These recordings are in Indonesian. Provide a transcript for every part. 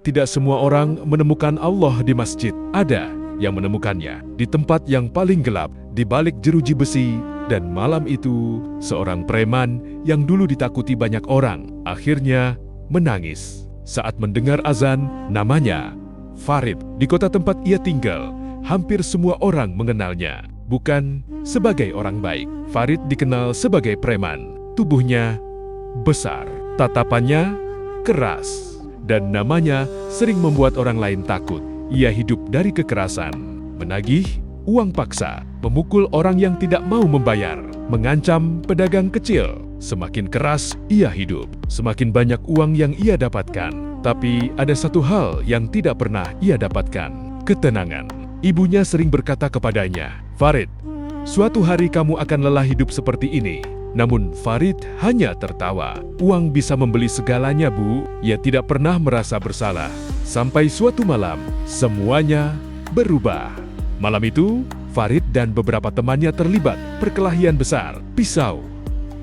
tidak semua orang menemukan Allah di masjid. Ada yang menemukannya di tempat yang paling gelap, di balik jeruji besi. Dan malam itu, seorang preman yang dulu ditakuti banyak orang, akhirnya menangis saat mendengar azan. Namanya Farid. Di kota tempat ia tinggal, hampir semua orang mengenalnya. Bukan sebagai orang baik, Farid dikenal sebagai preman. Tubuhnya besar, tatapannya keras, dan namanya sering membuat orang lain takut. Ia hidup dari kekerasan, menagih uang paksa, memukul orang yang tidak mau membayar, mengancam pedagang kecil. Semakin keras ia hidup, semakin banyak uang yang ia dapatkan. Tapi ada satu hal yang tidak pernah ia dapatkan: ketenangan. Ibunya sering berkata kepadanya, "Farid, suatu hari kamu akan lelah hidup seperti ini." Namun Farid hanya tertawa. "Uang bisa membeli segalanya, Bu." Ia tidak pernah merasa bersalah. Sampai suatu malam, semuanya berubah. Malam itu, Farid dan beberapa temannya terlibat perkelahian besar. Pisau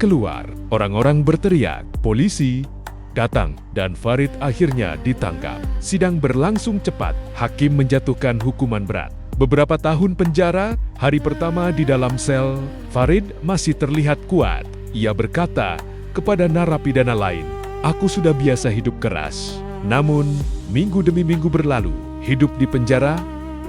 keluar, orang-orang berteriak, polisi datang, dan Farid akhirnya ditangkap. Sidang berlangsung cepat, hakim menjatuhkan hukuman berat. Beberapa tahun penjara. Hari pertama di dalam sel, Farid masih terlihat kuat. Ia berkata kepada narapidana lain, "Aku sudah biasa hidup keras." Namun, minggu demi minggu berlalu, hidup di penjara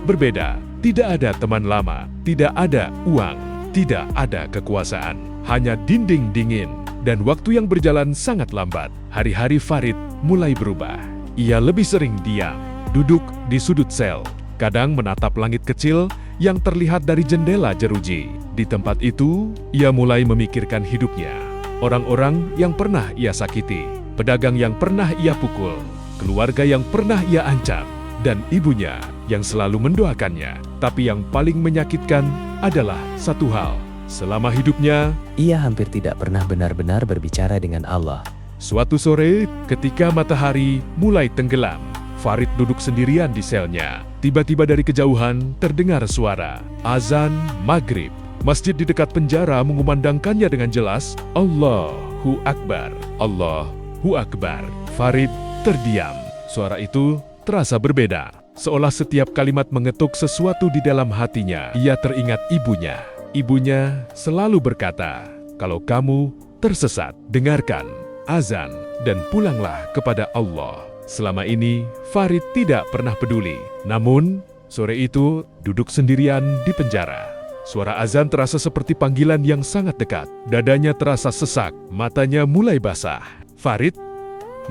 berbeda. Tidak ada teman lama, tidak ada uang, tidak ada kekuasaan, hanya dinding dingin. Dan waktu yang berjalan sangat lambat. Hari-hari Farid mulai berubah. Ia lebih sering diam, duduk di sudut sel, kadang menatap langit kecil yang terlihat dari jendela jeruji. Di tempat itu, ia mulai memikirkan hidupnya. Orang-orang yang pernah ia sakiti, pedagang yang pernah ia pukul, keluarga yang pernah ia ancam, dan ibunya yang selalu mendoakannya. Tapi yang paling menyakitkan adalah satu hal. Selama hidupnya, ia hampir tidak pernah benar-benar berbicara dengan Allah. Suatu sore, ketika matahari mulai tenggelam, Farid duduk sendirian di selnya. Tiba-tiba dari kejauhan terdengar suara azan maghrib. Masjid di dekat penjara mengumandangkannya dengan jelas, "Allahu Akbar, Allahu Akbar." Farid terdiam. Suara itu terasa berbeda, seolah setiap kalimat mengetuk sesuatu di dalam hatinya. Ia teringat ibunya. Ibunya selalu berkata, "Kalau kamu tersesat, dengarkan azan dan pulanglah kepada Allah." Selama ini, Farid tidak pernah peduli. Namun, sore itu, duduk sendirian di penjara. Suara azan terasa seperti panggilan yang sangat dekat. Dadanya terasa sesak, matanya mulai basah. Farid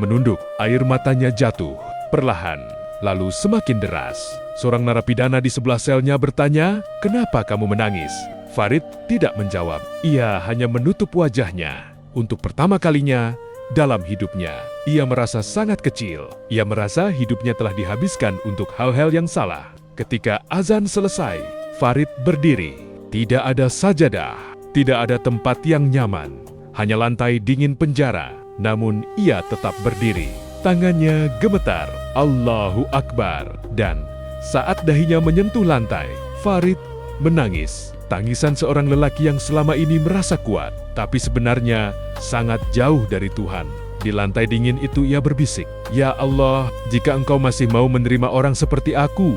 menunduk, air matanya jatuh perlahan, lalu semakin deras. Seorang narapidana di sebelah selnya bertanya, "Kenapa kamu menangis?" Farid tidak menjawab. Ia hanya menutup wajahnya. Untuk pertama kalinya dalam hidupnya, ia merasa sangat kecil. Ia merasa hidupnya telah dihabiskan untuk hal-hal yang salah. Ketika azan selesai, Farid berdiri. Tidak ada sajadah, tidak ada tempat yang nyaman, hanya lantai dingin penjara. Namun ia tetap berdiri. Tangannya gemetar, Allahu Akbar. Dan saat dahinya menyentuh lantai, Farid menangis. Tangisan seorang lelaki yang selama ini merasa kuat, tapi sebenarnya sangat jauh dari Tuhan. Di lantai dingin itu ia berbisik, "Ya Allah, jika Engkau masih mau menerima orang seperti aku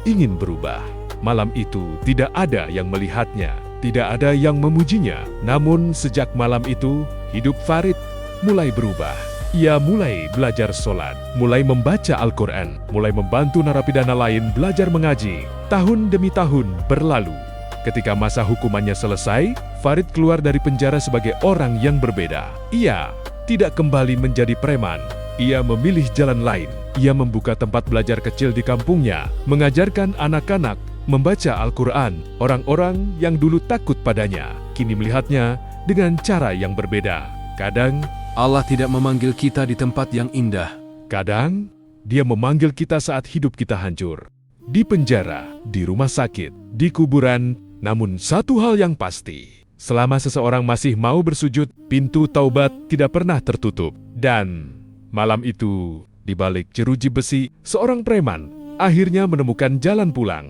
ingin berubah." Malam itu tidak ada yang melihatnya, tidak ada yang memujinya. Namun sejak malam itu, hidup Farid mulai berubah. Ia mulai belajar sholat, mulai membaca Al-Quran, mulai membantu narapidana lain belajar mengaji. Tahun demi tahun berlalu. Ketika masa hukumannya selesai, Farid keluar dari penjara sebagai orang yang berbeda. Ia tidak kembali menjadi preman. Ia memilih jalan lain. Ia membuka tempat belajar kecil di kampungnya, mengajarkan anak-anak membaca Al-Quran. Orang-orang yang dulu takut padanya, kini melihatnya dengan cara yang berbeda. Kadang, Allah tidak memanggil kita di tempat yang indah. Kadang, Dia memanggil kita saat hidup kita hancur. Di penjara, di rumah sakit, di kuburan. Namun satu hal yang pasti, selama seseorang masih mau bersujud, pintu taubat tidak pernah tertutup. Dan malam itu, di balik jeruji besi, seorang preman akhirnya menemukan jalan pulang.